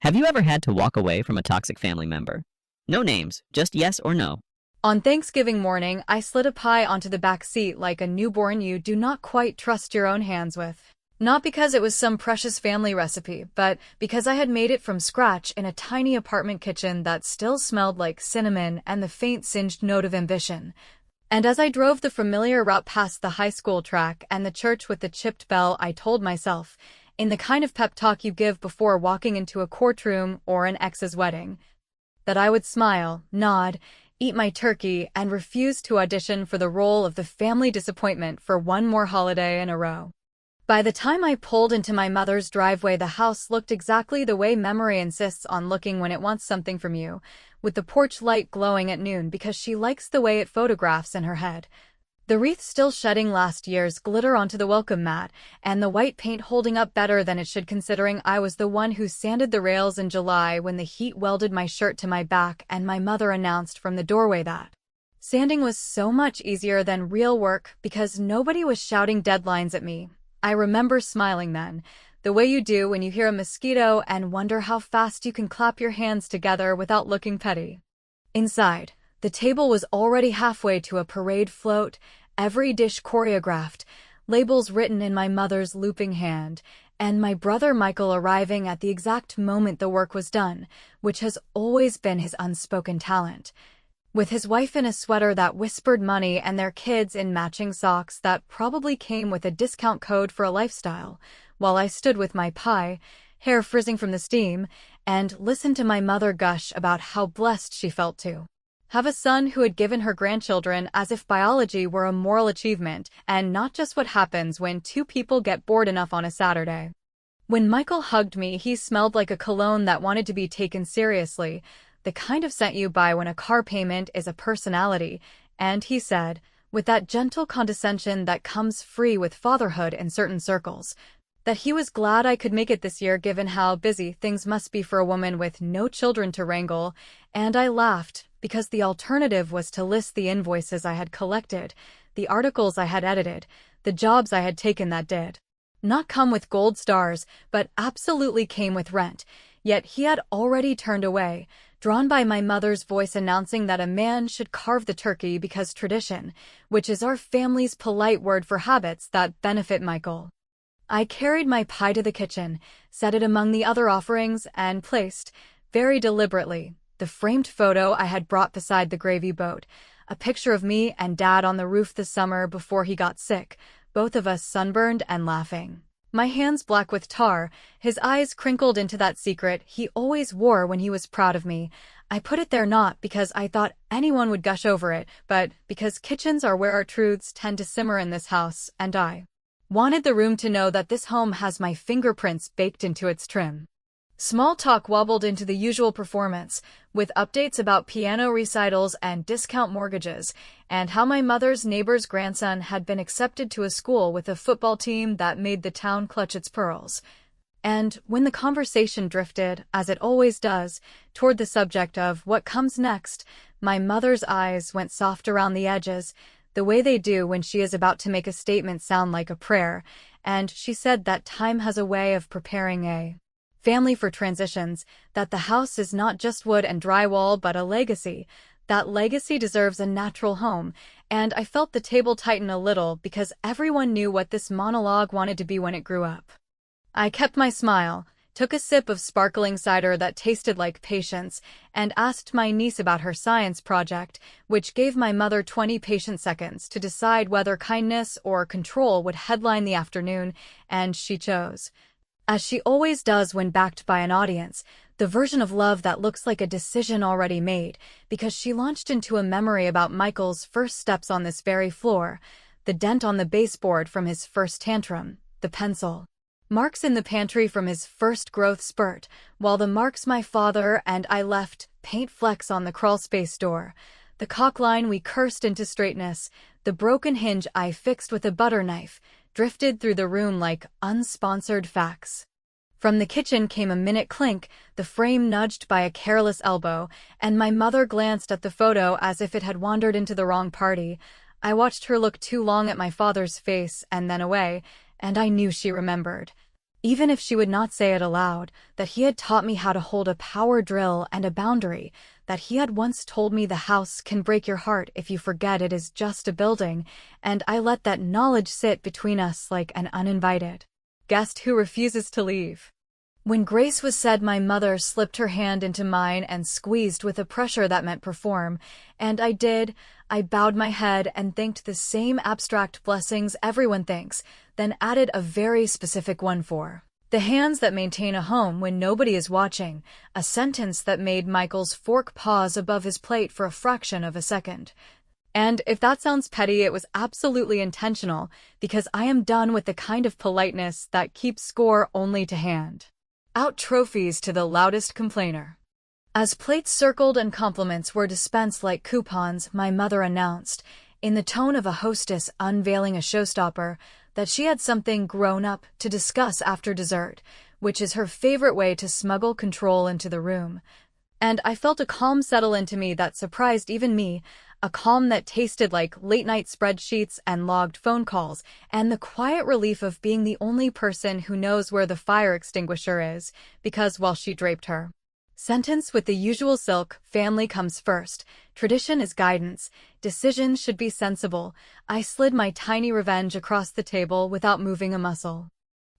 Have you ever had to walk away from a toxic family member? No names, just yes or no. On Thanksgiving morning, I slid a pie onto the back seat like a newborn you do not quite trust your own hands with. Not because it was some precious family recipe, but because I had made it from scratch in a tiny apartment kitchen that still smelled like cinnamon and the faint singed note of ambition. And as I drove the familiar route past the high school track and the church with the chipped bell, I told myself, in the kind of pep talk you give before walking into a courtroom or an ex's wedding, that I would smile, nod, eat my turkey, and refuse to audition for the role of the family disappointment for one more holiday in a row. By the time I pulled into my mother's driveway, the house looked exactly the way memory insists on looking when it wants something from you, with the porch light glowing at noon because she likes the way it photographs in her head. The wreath still shedding last year's glitter onto the welcome mat, and the white paint holding up better than it should considering I was the one who sanded the rails in July when the heat welded my shirt to my back and my mother announced from the doorway that sanding was so much easier than real work because nobody was shouting deadlines at me. I remember smiling then, the way you do when you hear a mosquito and wonder how fast you can clap your hands together without looking petty. Inside, the table was already halfway to a parade float, every dish choreographed, labels written in my mother's looping hand, and my brother Michael arriving at the exact moment the work was done, which has always been his unspoken talent. With his wife in a sweater that whispered money and their kids in matching socks that probably came with a discount code for a lifestyle, while I stood with my pie, hair frizzing from the steam, and listened to my mother gush about how blessed she felt to have a son who had given her grandchildren as if biology were a moral achievement and not just what happens when two people get bored enough on a Saturday. When Michael hugged me, he smelled like a cologne that wanted to be taken seriously, the kind of scent you buy when a car payment is a personality, and he said, with that gentle condescension that comes free with fatherhood in certain circles, that he was glad I could make it this year given how busy things must be for a woman with no children to wrangle, and I laughed, because the alternative was to list the invoices I had collected, the articles I had edited, the jobs I had taken that did not come with gold stars, but absolutely came with rent. Yet he had already turned away, drawn by my mother's voice announcing that a man should carve the turkey because tradition, which is our family's polite word for habits that benefit Michael. I carried my pie to the kitchen, set it among the other offerings, and placed, very deliberately, the framed photo I had brought beside the gravy boat, a picture of me and Dad on the roof the summer before he got sick, both of us sunburned and laughing. My hands black with tar, his eyes crinkled into that secret he always wore when he was proud of me. I put it there not because I thought anyone would gush over it, but because kitchens are where our truths tend to simmer in this house, and I wanted the room to know that this home has my fingerprints baked into its trim. Small talk wobbled into the usual performance, with updates about piano recitals and discount mortgages, and how my mother's neighbor's grandson had been accepted to a school with a football team that made the town clutch its pearls. And when the conversation drifted, as it always does, toward the subject of what comes next, my mother's eyes went soft around the edges, the way they do when she is about to make a statement sound like a prayer, and she said that time has a way of preparing a family for transitions, that the house is not just wood and drywall but a legacy. That legacy deserves a natural home, and I felt the table tighten a little because everyone knew what this monologue wanted to be when it grew up. I kept my smile, took a sip of sparkling cider that tasted like patience, and asked my niece about her science project, which gave my mother 20 patient seconds to decide whether kindness or control would headline the afternoon, and she chose, as she always does when backed by an audience, the version of love that looks like a decision already made, because she launched into a memory about Michael's first steps on this very floor, the dent on the baseboard from his first tantrum, the pencil marks in the pantry from his first growth spurt, while the marks my father and I left paint flecks on the crawlspace door, the caulk line we cursed into straightness, the broken hinge I fixed with a butter knife, drifted through the room like unsponsored facts. From the kitchen came a minute clink, the frame nudged by a careless elbow, and my mother glanced at the photo as if it had wandered into the wrong party. I watched her look too long at my father's face and then away, and I knew she remembered. even if she would not say it aloud, that he had taught me how to hold a power drill and a boundary, that he had once told me the house can break your heart if you forget it is just a building, and I let that knowledge sit between us like an uninvited guest who refuses to leave. When grace was said, my mother slipped her hand into mine and squeezed with a pressure that meant perform, and I did. I bowed my head and thanked the same abstract blessings everyone thanks, then added a very specific one for the hands that maintain a home when nobody is watching, a sentence that made Michael's fork pause above his plate for a fraction of a second. And if that sounds petty, it was absolutely intentional, because I am done with the kind of politeness that keeps score only to hand out trophies to the loudest complainer. As plates circled and compliments were dispensed like coupons, my mother announced, in the tone of a hostess unveiling a showstopper, that she had something grown-up to discuss after dessert, which is her favorite way to smuggle control into the room. And I felt a calm settle into me that surprised even me, a calm that tasted like late-night spreadsheets and logged phone calls, and the quiet relief of being the only person who knows where the fire extinguisher is, because while she draped her sentence with the usual silk, family comes first, tradition is guidance, decisions should be sensible, I slid my tiny revenge across the table without moving a muscle.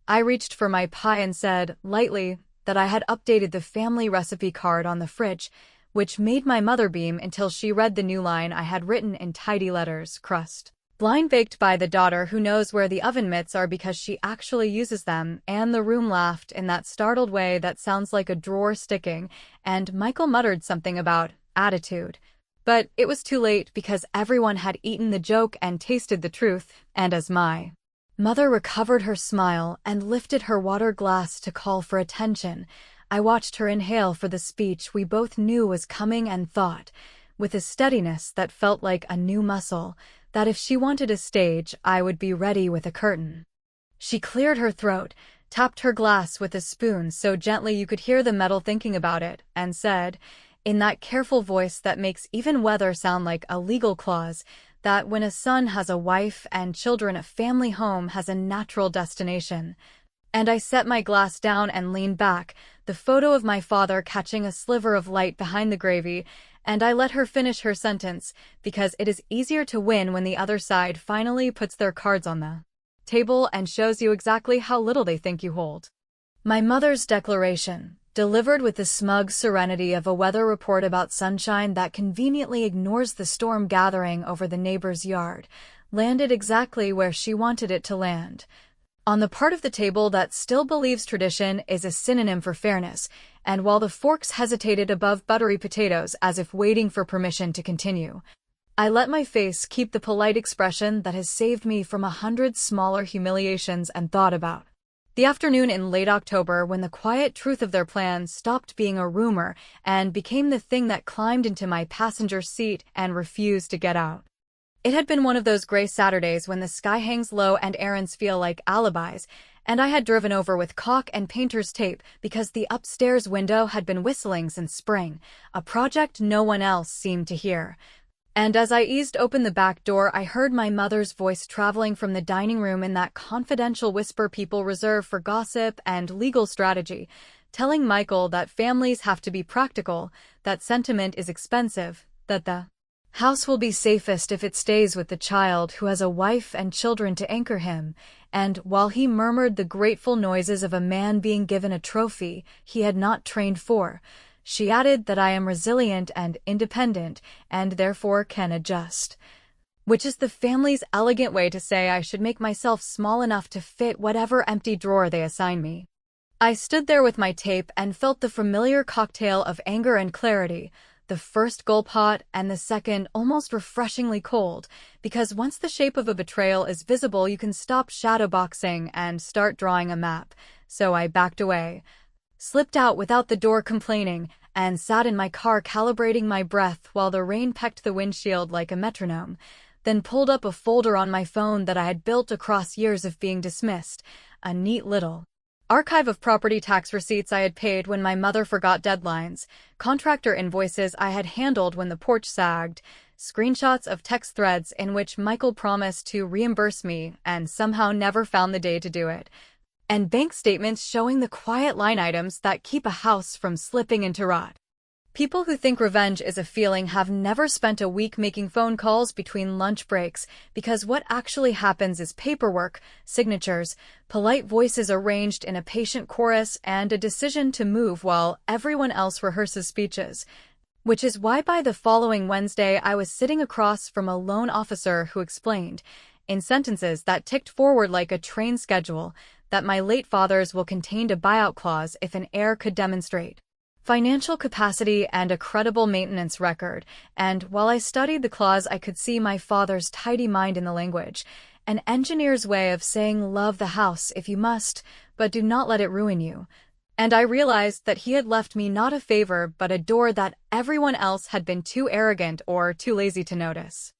I reached for my pie and said, lightly, that I had updated the family recipe card on the fridge, which made my mother beam until she read the new line I had written in tidy letters, crust blind baked by the daughter who knows where the oven mitts are because she actually uses them, and the room laughed in that startled way that sounds like a drawer sticking, and Michael muttered something about attitude. But it was too late because everyone had eaten the joke and tasted the truth, and as my mother recovered her smile and lifted her water glass to call for attention, I watched her inhale for the speech we both knew was coming and thought, with a steadiness that felt like a new muscle, that if she wanted a stage, I would be ready with a curtain. She cleared her throat, tapped her glass with a spoon so gently you could hear the metal thinking about it, and said, in that careful voice that makes even weather sound like a legal clause, that when a son has a wife and children, a family home has a natural destination. And I set my glass down and leaned back, the photo of my father catching a sliver of light behind the gravy, and I let her finish her sentence, because it is easier to win when the other side finally puts their cards on the table and shows you exactly how little they think you hold. My mother's declaration, delivered with the smug serenity of a weather report about sunshine that conveniently ignores the storm gathering over the neighbor's yard, landed exactly where she wanted it to land. On the part of the table that still believes tradition is a synonym for fairness, and while the forks hesitated above buttery potatoes as if waiting for permission to continue, I let my face keep the polite expression that has saved me from 100 smaller humiliations and thought about the afternoon in late October when the quiet truth of their plan stopped being a rumor and became the thing that climbed into my passenger seat and refused to get out. It had been one of those gray Saturdays when the sky hangs low and errands feel like alibis, and I had driven over with caulk and painter's tape because the upstairs window had been whistling since spring, a project no one else seemed to hear. And as I eased open the back door, I heard my mother's voice traveling from the dining room in that confidential whisper people reserve for gossip and legal strategy, telling Michael that families have to be practical, that sentiment is expensive, that the house will be safest if it stays with the child who has a wife and children to anchor him, and while he murmured the grateful noises of a man being given a trophy he had not trained for, she added that I am resilient and independent and therefore can adjust. Which is the family's elegant way to say I should make myself small enough to fit whatever empty drawer they assign me. I stood there with my tape and felt the familiar cocktail of anger and clarity, the first gulp hot and the second almost refreshingly cold, because once the shape of a betrayal is visible you can stop shadowboxing and start drawing a map. So I backed away, slipped out without the door complaining, and sat in my car calibrating my breath while the rain pecked the windshield like a metronome, then pulled up a folder on my phone that I had built across years of being dismissed, a neat little archive of property tax receipts I had paid when my mother forgot deadlines, contractor invoices I had handled when the porch sagged, screenshots of text threads in which Michael promised to reimburse me and somehow never found the day to do it. and bank statements showing the quiet line items that keep a house from slipping into rot. People who think revenge is a feeling have never spent a week making phone calls between lunch breaks, because what actually happens is paperwork, signatures, polite voices arranged in a patient chorus, and a decision to move while everyone else rehearses speeches. Which is why by the following Wednesday I was sitting across from a loan officer who explained, in sentences that ticked forward like a train schedule, that my late father's will contained a buyout clause if an heir could demonstrate financial capacity and a credible maintenance record, and while I studied the clause I could see my father's tidy mind in the language, an engineer's way of saying love the house if you must, but do not let it ruin you. And I realized that he had left me not a favor but a door that everyone else had been too arrogant or too lazy to notice.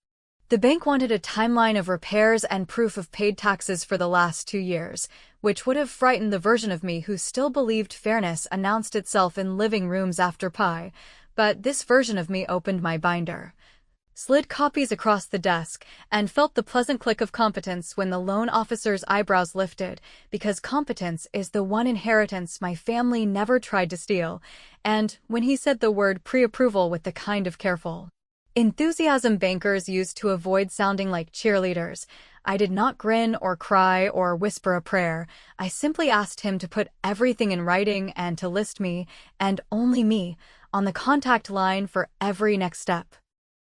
The bank wanted a timeline of repairs and proof of paid taxes for the last 2 years, which would have frightened the version of me who still believed fairness announced itself in living rooms after pie, but this version of me opened my binder, slid copies across the desk, and felt the pleasant click of competence when the loan officer's eyebrows lifted, because competence is the one inheritance my family never tried to steal, and when he said the word pre-approval with the kind of careful enthusiasm bankers use to avoid sounding like cheerleaders, I did not grin or cry or whisper a prayer. I simply asked him to put everything in writing and to list me, and only me, on the contact line for every next step.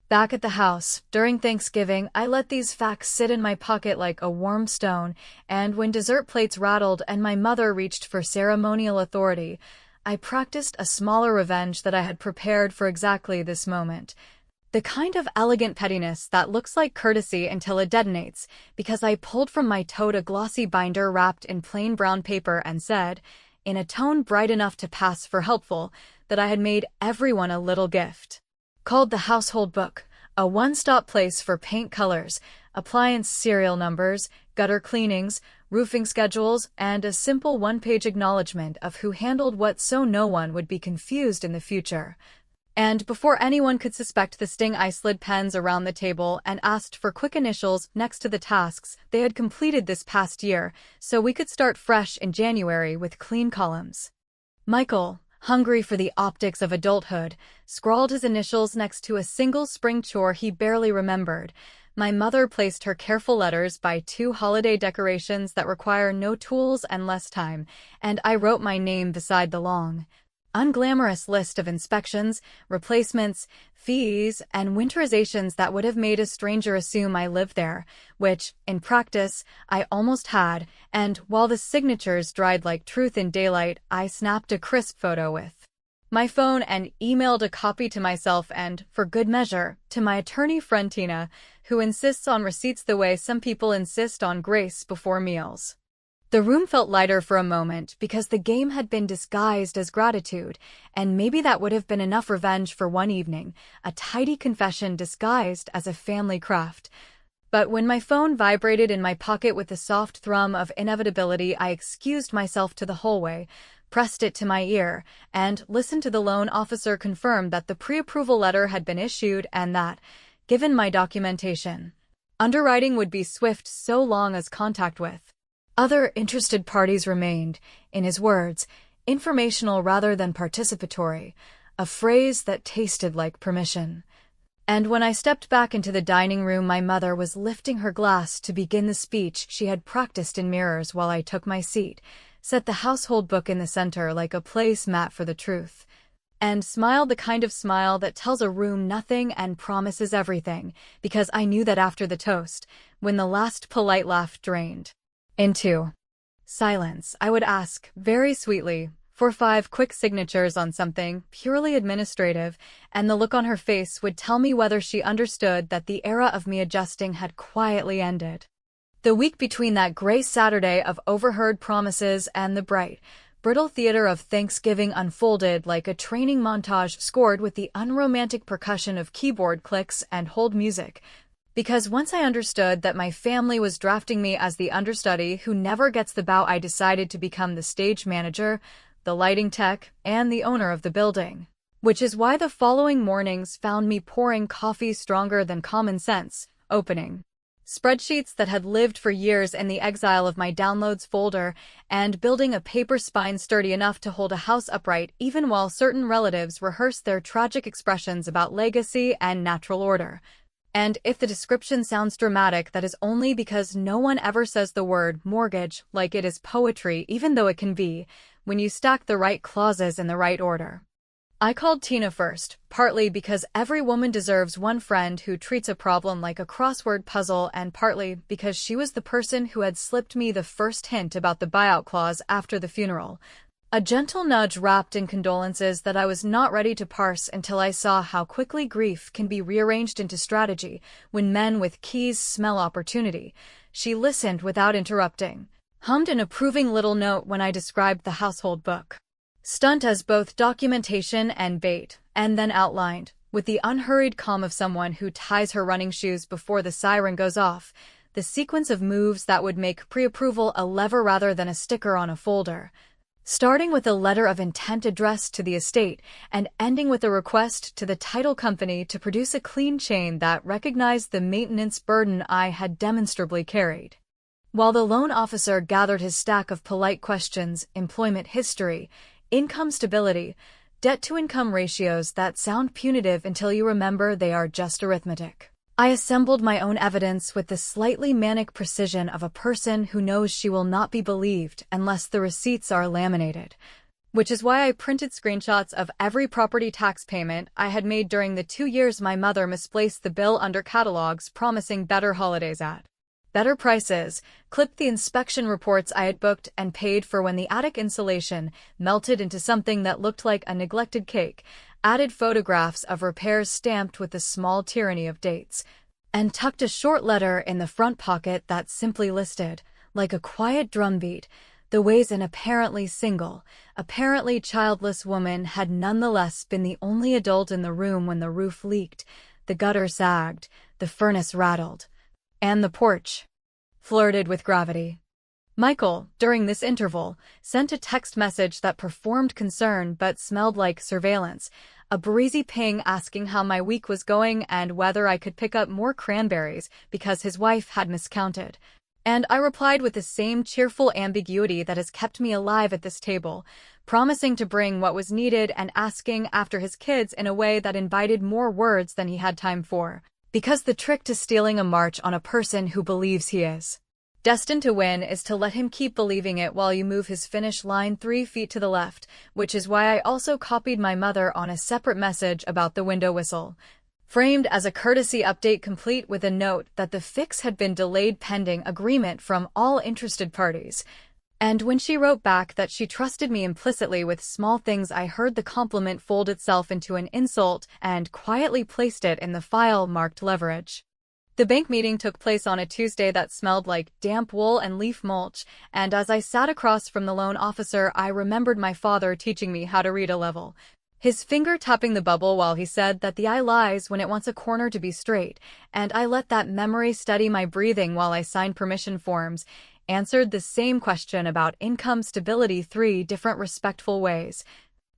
Back at the house, during Thanksgiving, I let these facts sit in my pocket like a warm stone, and when dessert plates rattled and my mother reached for ceremonial authority, I practiced a smaller revenge that I had prepared for exactly this moment. The kind of elegant pettiness that looks like courtesy until it detonates, because I pulled from my tote a glossy binder wrapped in plain brown paper and said, in a tone bright enough to pass for helpful, that I had made everyone a little gift. Called the household book, a one-stop place for paint colors, appliance serial numbers, gutter cleanings, roofing schedules, and a simple one-page acknowledgement of who handled what so no one would be confused in the future. And before anyone could suspect the sting, I slid pens around the table and asked for quick initials next to the tasks they had completed this past year, so we could start fresh in January with clean columns. Michael, hungry for the optics of adulthood, scrawled his initials next to a single spring chore he barely remembered. My mother placed her careful letters by 2 holiday decorations that require no tools and less time, and I wrote my name beside the long, unglamorous list of inspections, replacements, fees, and winterizations that would have made a stranger assume I lived there, which, in practice, I almost had, and while the signatures dried like truth in daylight, I snapped a crisp photo with my phone and emailed a copy to myself and, for good measure, to my attorney friend Tina, who insists on receipts the way some people insist on grace before meals. The room felt lighter for a moment because the game had been disguised as gratitude, and maybe that would have been enough revenge for one evening, a tidy confession disguised as a family craft. But when my phone vibrated in my pocket with the soft thrum of inevitability, I excused myself to the hallway, pressed it to my ear, and listened to the loan officer confirm that the pre-approval letter had been issued and that, given my documentation, underwriting would be swift so long as contact with other interested parties remained, in his words, informational rather than participatory, a phrase that tasted like permission. And when I stepped back into the dining room, my mother was lifting her glass to begin the speech she had practiced in mirrors while I took my seat, set the household book in the center like a placemat for the truth, and smiled the kind of smile that tells a room nothing and promises everything, because I knew that after the toast, when the last polite laugh drained into silence, I would ask, very sweetly, for 5 quick signatures on something purely administrative, and the look on her face would tell me whether she understood that the era of me adjusting had quietly ended. The week between that gray Saturday of overheard promises and the bright, brittle theater of Thanksgiving unfolded like a training montage scored with the unromantic percussion of keyboard clicks and hold music. Because once I understood that my family was drafting me as the understudy who never gets the bow, I decided to become the stage manager, the lighting tech, and the owner of the building. Which is why the following mornings found me pouring coffee stronger than common sense, opening Spreadsheets that had lived for years in the exile of my downloads folder, and building a paper spine sturdy enough to hold a house upright even while certain relatives rehearsed their tragic expressions about legacy and natural order. And if the description sounds dramatic, that is only because no one ever says the word mortgage like it is poetry, even though it can be, when you stack the right clauses in the right order. I called Tina first, partly because every woman deserves one friend who treats a problem like a crossword puzzle, and partly because she was the person who had slipped me the first hint about the buyout clause after the funeral. A gentle nudge wrapped in condolences that I was not ready to parse until I saw how quickly grief can be rearranged into strategy when men with keys smell opportunity. She listened without interrupting, hummed an approving little note when I described the household book stunt as both documentation and bait, and then outlined, with the unhurried calm of someone who ties her running shoes before the siren goes off, the sequence of moves that would make pre-approval a lever rather than a sticker on a folder. Starting with a letter of intent addressed to the estate and ending with a request to the title company to produce a clean chain that recognized the maintenance burden I had demonstrably carried. While the loan officer gathered his stack of polite questions, employment history, income stability, debt-to-income ratios that sound punitive until you remember they are just arithmetic, I assembled my own evidence with the slightly manic precision of a person who knows she will not be believed unless the receipts are laminated. Which is why I printed screenshots of every property tax payment I had made during the 2 years my mother misplaced the bill under catalogs promising better holidays at better prices, clipped the inspection reports I had booked and paid for when the attic insulation melted into something that looked like a neglected cake, added photographs of repairs stamped with the small tyranny of dates, and tucked a short letter in the front pocket that simply listed, like a quiet drumbeat, the ways an apparently single, apparently childless woman had nonetheless been the only adult in the room when the roof leaked, the gutter sagged, the furnace rattled, and the porch flirted with gravity. Michael, during this interval, sent a text message that performed concern but smelled like surveillance, a breezy ping asking how my week was going and whether I could pick up more cranberries because his wife had miscounted. And I replied with the same cheerful ambiguity that has kept me alive at this table, promising to bring what was needed and asking after his kids in a way that invited more words than he had time for. Because the trick to stealing a march on a person who believes he is destined to win is to let him keep believing it while you move his finish line 3 feet to the left, which is why I also copied my mother on a separate message about the window whistle, framed as a courtesy update complete with a note that the fix had been delayed pending agreement from all interested parties. And when she wrote back that she trusted me implicitly with small things, I heard the compliment fold itself into an insult and quietly placed it in the file marked leverage. The bank meeting took place on a Tuesday that smelled like damp wool and leaf mulch, and as I sat across from the loan officer, I remembered my father teaching me how to read a level, his finger tapping the bubble while he said that the eye lies when it wants a corner to be straight, and I let that memory steady my breathing while I signed permission forms, answered the same question about income stability 3 different respectful ways,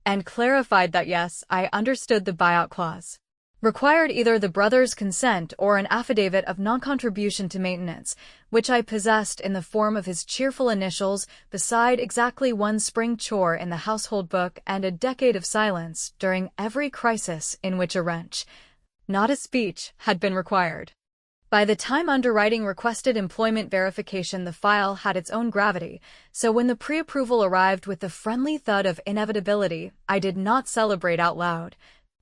and clarified that yes, I understood the buyout clause required either the brother's consent or an affidavit of non-contribution to maintenance, which I possessed in the form of his cheerful initials beside exactly one spring chore in the household book and a decade of silence during every crisis in which a wrench, not a speech, had been required. By the time underwriting requested employment verification, the file had its own gravity, so when the pre-approval arrived with the friendly thud of inevitability, I did not celebrate out loud.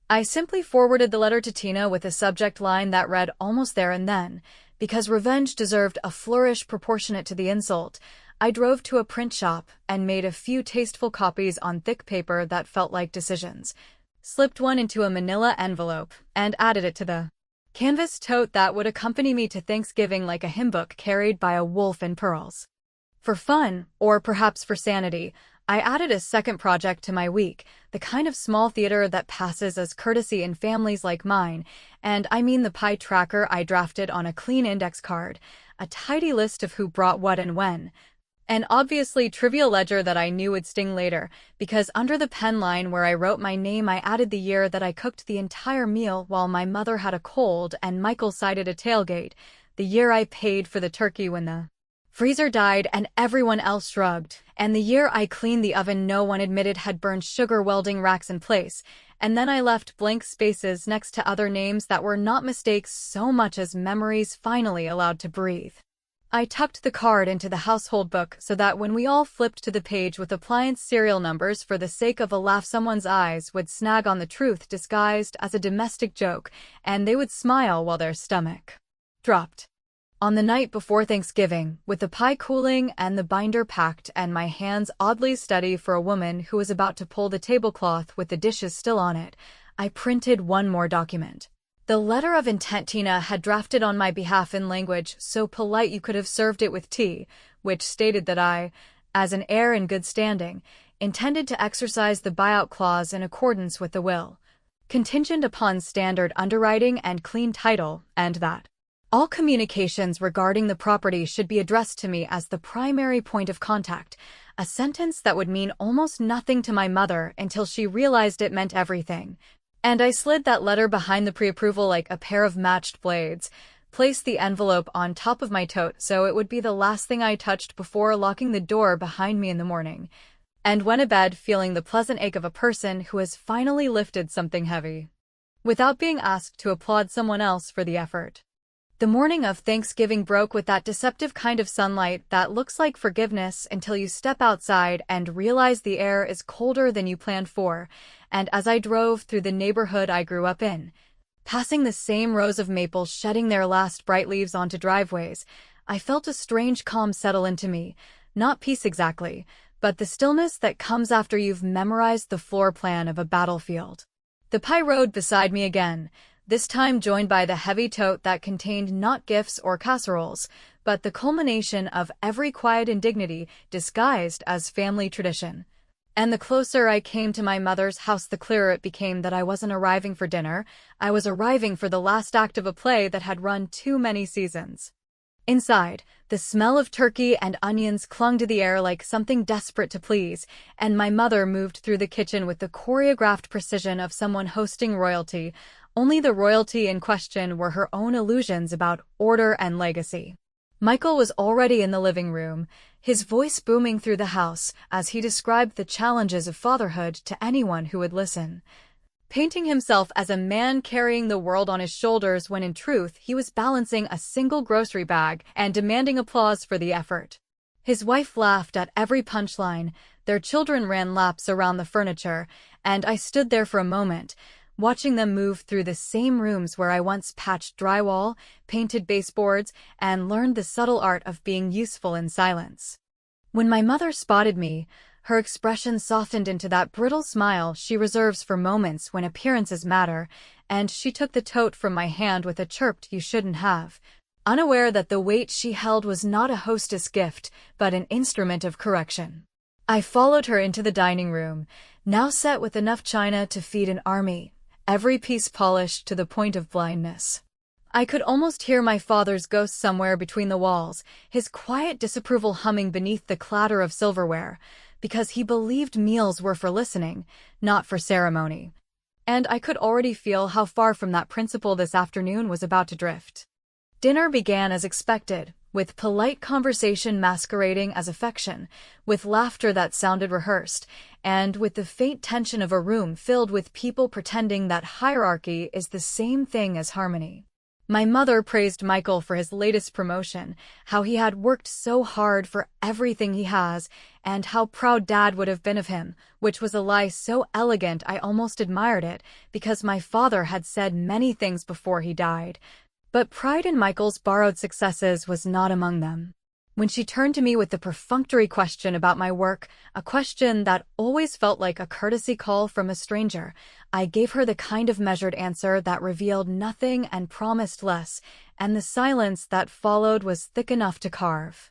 I simply forwarded the letter to Tina with a subject line that read almost there and then. Because revenge deserved a flourish proportionate to the insult, I drove to a print shop and made a few tasteful copies on thick paper that felt like decisions, slipped one into a manila envelope, and added it to the canvas tote that would accompany me to Thanksgiving like a hymn book carried by a wolf in pearls. For fun, or perhaps for sanity, I added a second project to my week, the kind of small theater that passes as courtesy in families like mine, and I mean the pie tracker I drafted on a clean index card, a tidy list of who brought what and when. An obviously trivial ledger that I knew would sting later, because under the pen line where I wrote my name I added the year that I cooked the entire meal while my mother had a cold and Michael cited a tailgate, the year I paid for the turkey when the freezer died and everyone else shrugged, and the year I cleaned the oven no one admitted had burned sugar welding racks in place, and then I left blank spaces next to other names that were not mistakes so much as memories finally allowed to breathe. I tucked the card into the household book so that when we all flipped to the page with appliance serial numbers for the sake of a laugh, someone's eyes would snag on the truth disguised as a domestic joke, and they would smile while their stomach dropped. On the night before Thanksgiving, with the pie cooling and the binder packed and my hands oddly steady for a woman who was about to pull the tablecloth with the dishes still on it, I printed one more document. The letter of intent Tina had drafted on my behalf in language so polite you could have served it with tea, which stated that I, as an heir in good standing, intended to exercise the buyout clause in accordance with the will, contingent upon standard underwriting and clean title, and that all communications regarding the property should be addressed to me as the primary point of contact, a sentence that would mean almost nothing to my mother until she realized it meant everything. And I slid that letter behind the pre-approval like a pair of matched blades, placed the envelope on top of my tote so it would be the last thing I touched before locking the door behind me in the morning, and went to bed feeling the pleasant ache of a person who has finally lifted something heavy, without being asked to applaud someone else for the effort. The morning of Thanksgiving broke with that deceptive kind of sunlight that looks like forgiveness until you step outside and realize the air is colder than you planned for, and as I drove through the neighborhood I grew up in, passing the same rows of maples shedding their last bright leaves onto driveways, I felt a strange calm settle into me, not peace exactly, but the stillness that comes after you've memorized the floor plan of a battlefield. The pie rode beside me again, this time joined by the heavy tote that contained not gifts or casseroles, but the culmination of every quiet indignity disguised as family tradition. And the closer I came to my mother's house, the clearer it became that I wasn't arriving for dinner, I was arriving for the last act of a play that had run too many seasons. Inside, the smell of turkey and onions clung to the air like something desperate to please, and my mother moved through the kitchen with the choreographed precision of someone hosting royalty. Only the royalty in question were her own illusions about order and legacy. Michael was already in the living room, his voice booming through the house as he described the challenges of fatherhood to anyone who would listen, painting himself as a man carrying the world on his shoulders when in truth he was balancing a single grocery bag and demanding applause for the effort. His wife laughed at every punchline, their children ran laps around the furniture, and I stood there for a moment, watching them move through the same rooms where I once patched drywall, painted baseboards, and learned the subtle art of being useful in silence. When my mother spotted me, her expression softened into that brittle smile she reserves for moments when appearances matter, and she took the tote from my hand with a chirped "You shouldn't have," unaware that the weight she held was not a hostess gift, but an instrument of correction. I followed her into the dining room, now set with enough china to feed an army, every piece polished to the point of blindness. I could almost hear my father's ghost somewhere between the walls, his quiet disapproval humming beneath the clatter of silverware, because he believed meals were for listening, not for ceremony. And I could already feel how far from that principle this afternoon was about to drift. Dinner began as expected, with polite conversation masquerading as affection, with laughter that sounded rehearsed, and with the faint tension of a room filled with people pretending that hierarchy is the same thing as harmony. My mother praised Michael for his latest promotion, how he had worked so hard for everything he has, and how proud Dad would have been of him, which was a lie so elegant I almost admired it, because my father had said many things before he died. But pride in Michael's borrowed successes was not among them. When she turned to me with the perfunctory question about my work, a question that always felt like a courtesy call from a stranger, I gave her the kind of measured answer that revealed nothing and promised less, and the silence that followed was thick enough to carve.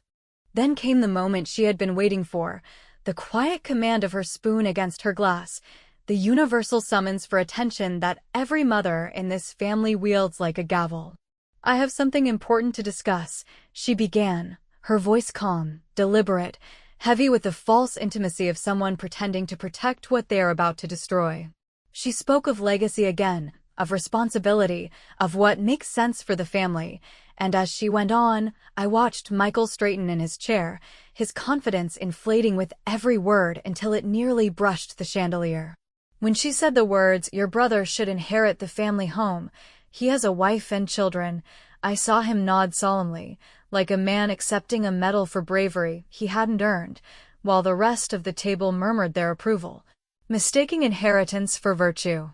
Then came the moment she had been waiting for, the quiet command of her spoon against her glass, the universal summons for attention that every mother in this family wields like a gavel. "I have something important to discuss," she began, her voice calm, deliberate, heavy with the false intimacy of someone pretending to protect what they are about to destroy. She spoke of legacy again, of responsibility, of what makes sense for the family. And as she went on, I watched Michael straighten in his chair, his confidence inflating with every word until it nearly brushed the chandelier. When she said the words, "Your brother should inherit the family home. He has a wife and children," I saw him nod solemnly, like a man accepting a medal for bravery he hadn't earned, while the rest of the table murmured their approval, mistaking inheritance for virtue.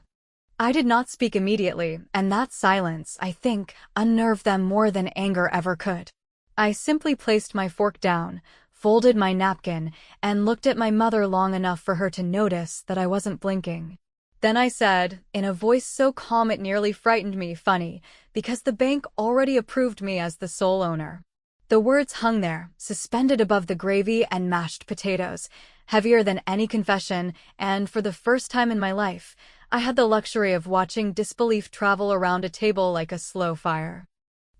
I did not speak immediately, and that silence, I think, unnerved them more than anger ever could. I simply placed my fork down, folded my napkin, and looked at my mother long enough for her to notice that I wasn't blinking. Then I said, in a voice so calm it nearly frightened me, "Funny, because the bank already approved me as the sole owner." The words hung there, suspended above the gravy and mashed potatoes, heavier than any confession, and for the first time in my life, I had the luxury of watching disbelief travel around a table like a slow fire.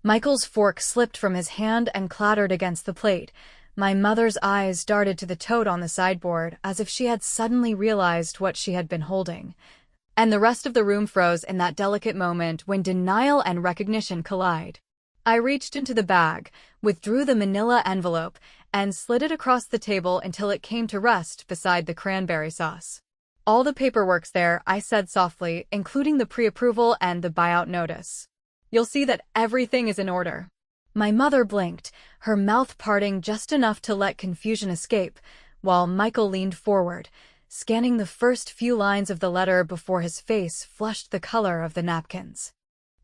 Michael's fork slipped from his hand and clattered against the plate. My mother's eyes darted to the toad on the sideboard, as if she had suddenly realized what she had been holding. And the rest of the room froze in that delicate moment when denial and recognition collide. I reached into the bag, withdrew the manila envelope, and slid it across the table until it came to rest beside the cranberry sauce. "All the paperwork's there," I said softly, "including the pre-approval and the buyout notice. You'll see that everything is in order." My mother blinked, her mouth parting just enough to let confusion escape, while Michael leaned forward, scanning the first few lines of the letter before his face flushed the color of the napkins.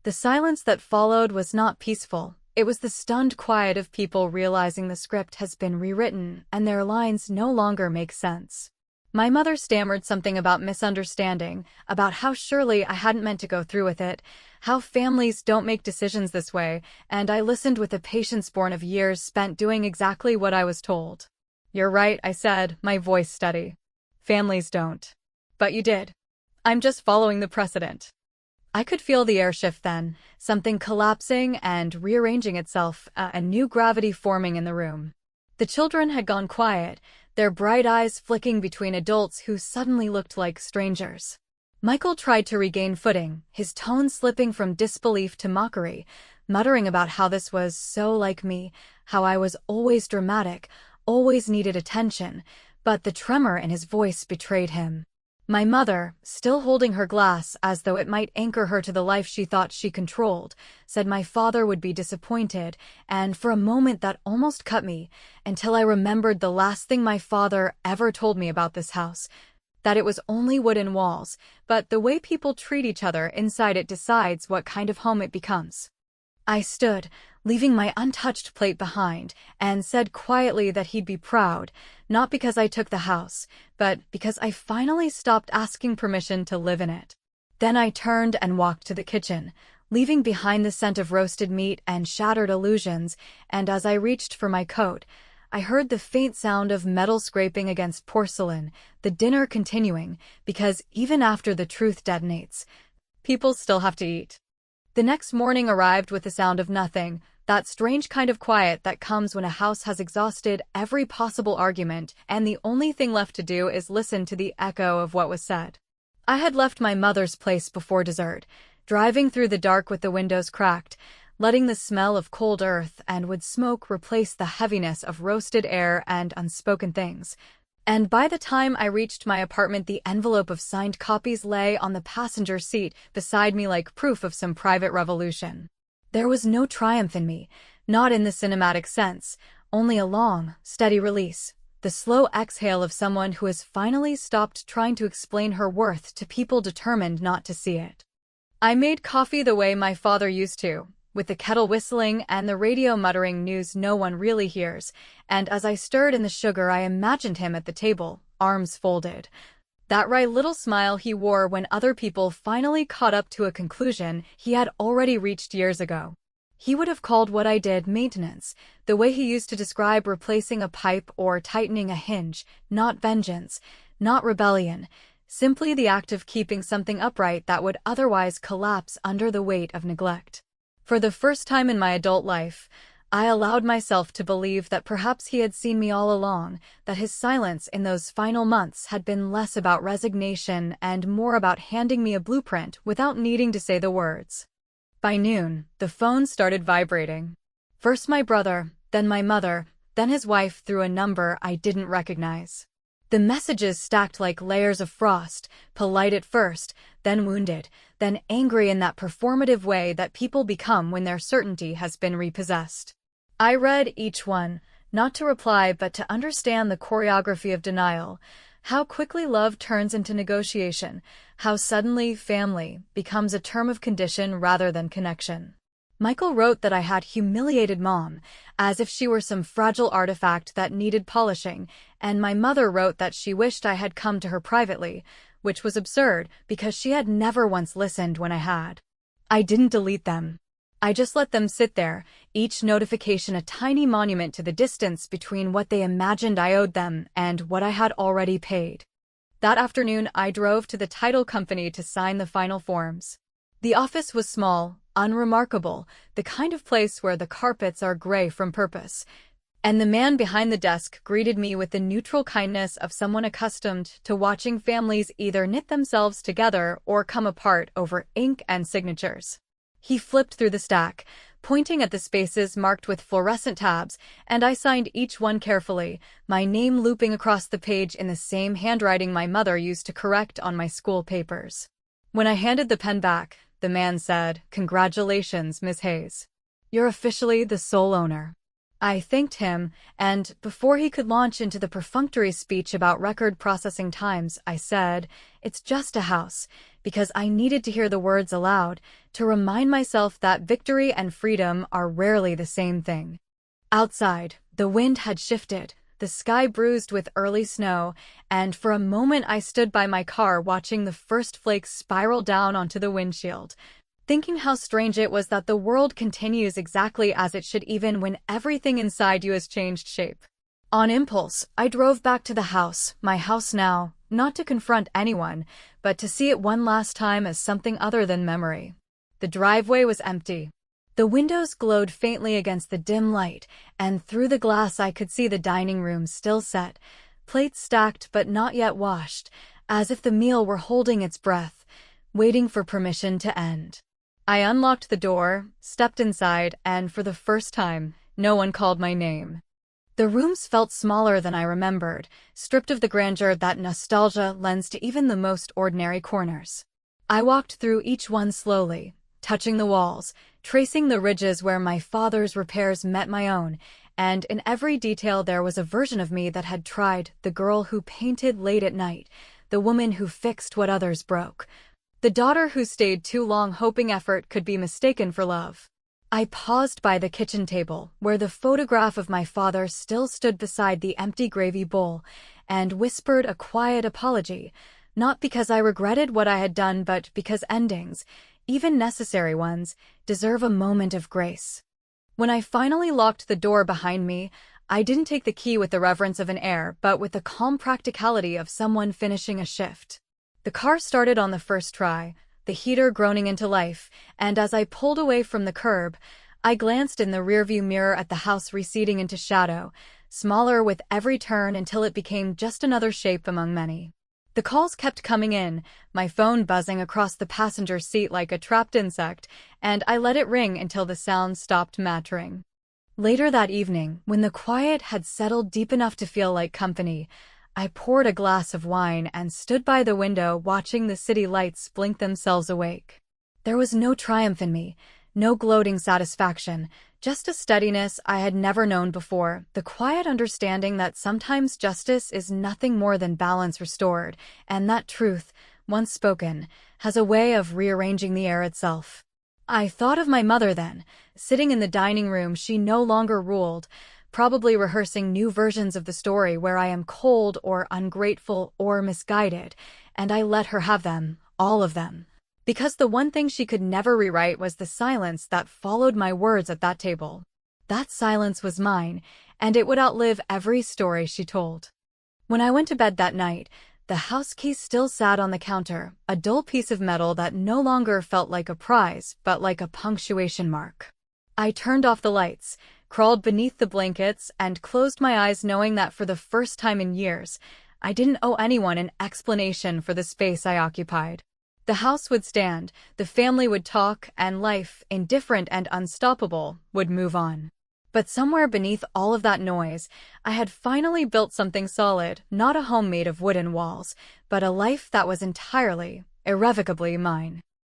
The silence that followed was not peaceful. It was the stunned quiet of people realizing the script has been rewritten and their lines no longer make sense. My mother stammered something about misunderstanding, about how surely I hadn't meant to go through with it, how families don't make decisions this way, and I listened with a patience born of years spent doing exactly what I was told. "You're right," I said, my voice steady. "Families don't. But you did. I'm just following the precedent." I could feel the air shift then, something collapsing and rearranging itself, a new gravity forming in the room. The children had gone quiet, their bright eyes flicking between adults who suddenly looked like strangers. Michael tried to regain footing, his tone slipping from disbelief to mockery, muttering about how this was so like me, how I was always dramatic, always needed attention, but the tremor in his voice betrayed him. My mother, still holding her glass as though it might anchor her to the life she thought she controlled, said my father would be disappointed, and for a moment that almost cut me, until I remembered the last thing my father ever told me about this house, that it was only wooden walls, but the way people treat each other inside it decides what kind of home it becomes. I stood, leaving my untouched plate behind, and said quietly that he'd be proud, not because I took the house, but because I finally stopped asking permission to live in it. Then I turned and walked to the kitchen, leaving behind the scent of roasted meat and shattered illusions, and as I reached for my coat, I heard the faint sound of metal scraping against porcelain, the dinner continuing, because even after the truth detonates, people still have to eat. The next morning arrived with the sound of nothing, that strange kind of quiet that comes when a house has exhausted every possible argument and the only thing left to do is listen to the echo of what was said. I had left my mother's place before dessert, driving through the dark with the windows cracked, letting the smell of cold earth and wood smoke replace the heaviness of roasted air and unspoken things. And by the time I reached my apartment, the envelope of signed copies lay on the passenger seat beside me like proof of some private revolution. There was no triumph in me, not in the cinematic sense, only a long, steady release, the slow exhale of someone who has finally stopped trying to explain her worth to people determined not to see it. I made coffee the way my father used to, with the kettle whistling and the radio muttering news no one really hears, and as I stirred in the sugar I imagined him at the table, arms folded. That wry little smile he wore when other people finally caught up to a conclusion he had already reached years ago. He would have called what I did maintenance, the way he used to describe replacing a pipe or tightening a hinge, not vengeance, not rebellion, simply the act of keeping something upright that would otherwise collapse under the weight of neglect. For the first time in my adult life, I allowed myself to believe that perhaps he had seen me all along, that his silence in those final months had been less about resignation and more about handing me a blueprint without needing to say the words. By noon, the phone started vibrating. First my brother, then my mother, then his wife through a number I didn't recognize. The messages stacked like layers of frost, polite at first, then wounded, then angry in that performative way that people become when their certainty has been repossessed. I read each one, not to reply but to understand the choreography of denial, how quickly love turns into negotiation, how suddenly family becomes a term of condition rather than connection. Michael wrote that I had humiliated Mom, as if she were some fragile artifact that needed polishing, and my mother wrote that she wished I had come to her privately, which was absurd because she had never once listened when I had. I didn't delete them. I just let them sit there, each notification a tiny monument to the distance between what they imagined I owed them and what I had already paid. That afternoon, I drove to the title company to sign the final forms. The office was small, unremarkable, the kind of place where the carpets are gray from purpose, and the man behind the desk greeted me with the neutral kindness of someone accustomed to watching families either knit themselves together or come apart over ink and signatures. He flipped through the stack, pointing at the spaces marked with fluorescent tabs, and I signed each one carefully, my name looping across the page in the same handwriting my mother used to correct on my school papers. When I handed the pen back, the man said, "Congratulations, Miss Hayes. You're officially the sole owner." I thanked him, and before he could launch into the perfunctory speech about record processing times, I said, "It's just a house," because I needed to hear the words aloud, to remind myself that victory and freedom are rarely the same thing. Outside, the wind had shifted, the sky bruised with early snow, and for a moment I stood by my car watching the first flakes spiral down onto the windshield, thinking how strange it was that the world continues exactly as it should even when everything inside you has changed shape. On impulse, I drove back to the house, my house now, not to confront anyone, but to see it one last time as something other than memory. The driveway was empty. The windows glowed faintly against the dim light, and through the glass I could see the dining room still set, plates stacked but not yet washed, as if the meal were holding its breath, waiting for permission to end. I unlocked the door, stepped inside, and for the first time, no one called my name. The rooms felt smaller than I remembered, stripped of the grandeur that nostalgia lends to even the most ordinary corners. I walked through each one slowly, touching the walls, tracing the ridges where my father's repairs met my own, and in every detail there was a version of me that had tried, the girl who painted late at night, the woman who fixed what others broke, the daughter who stayed too long hoping effort could be mistaken for love. I paused by the kitchen table, where the photograph of my father still stood beside the empty gravy bowl, and whispered a quiet apology, not because I regretted what I had done but because endings, even necessary ones, deserve a moment of grace. When I finally locked the door behind me, I didn't take the key with the reverence of an heir, but with the calm practicality of someone finishing a shift. The car started on the first try, the heater groaning into life, and as I pulled away from the curb, I glanced in the rearview mirror at the house receding into shadow, smaller with every turn until it became just another shape among many. The calls kept coming in, my phone buzzing across the passenger seat like a trapped insect, and I let it ring until the sound stopped mattering. Later that evening, when the quiet had settled deep enough to feel like company, I poured a glass of wine and stood by the window watching the city lights blink themselves awake. There was no triumph in me, no gloating satisfaction, just a steadiness I had never known before, the quiet understanding that sometimes justice is nothing more than balance restored, and that truth, once spoken, has a way of rearranging the air itself. I thought of my mother then, sitting in the dining room she no longer ruled, probably rehearsing new versions of the story where I am cold or ungrateful or misguided, and I let her have them, all of them. Because the one thing she could never rewrite was the silence that followed my words at that table. That silence was mine, and it would outlive every story she told. When I went to bed that night, the house key still sat on the counter, a dull piece of metal that no longer felt like a prize, but like a punctuation mark. I turned off the lights, crawled beneath the blankets, and closed my eyes knowing that for the first time in years, I didn't owe anyone an explanation for the space I occupied. The house would stand, the family would talk, and life, indifferent and unstoppable, would move on. But somewhere beneath all of that noise, I had finally built something solid, not a home made of wooden walls, but a life that was entirely, irrevocably mine.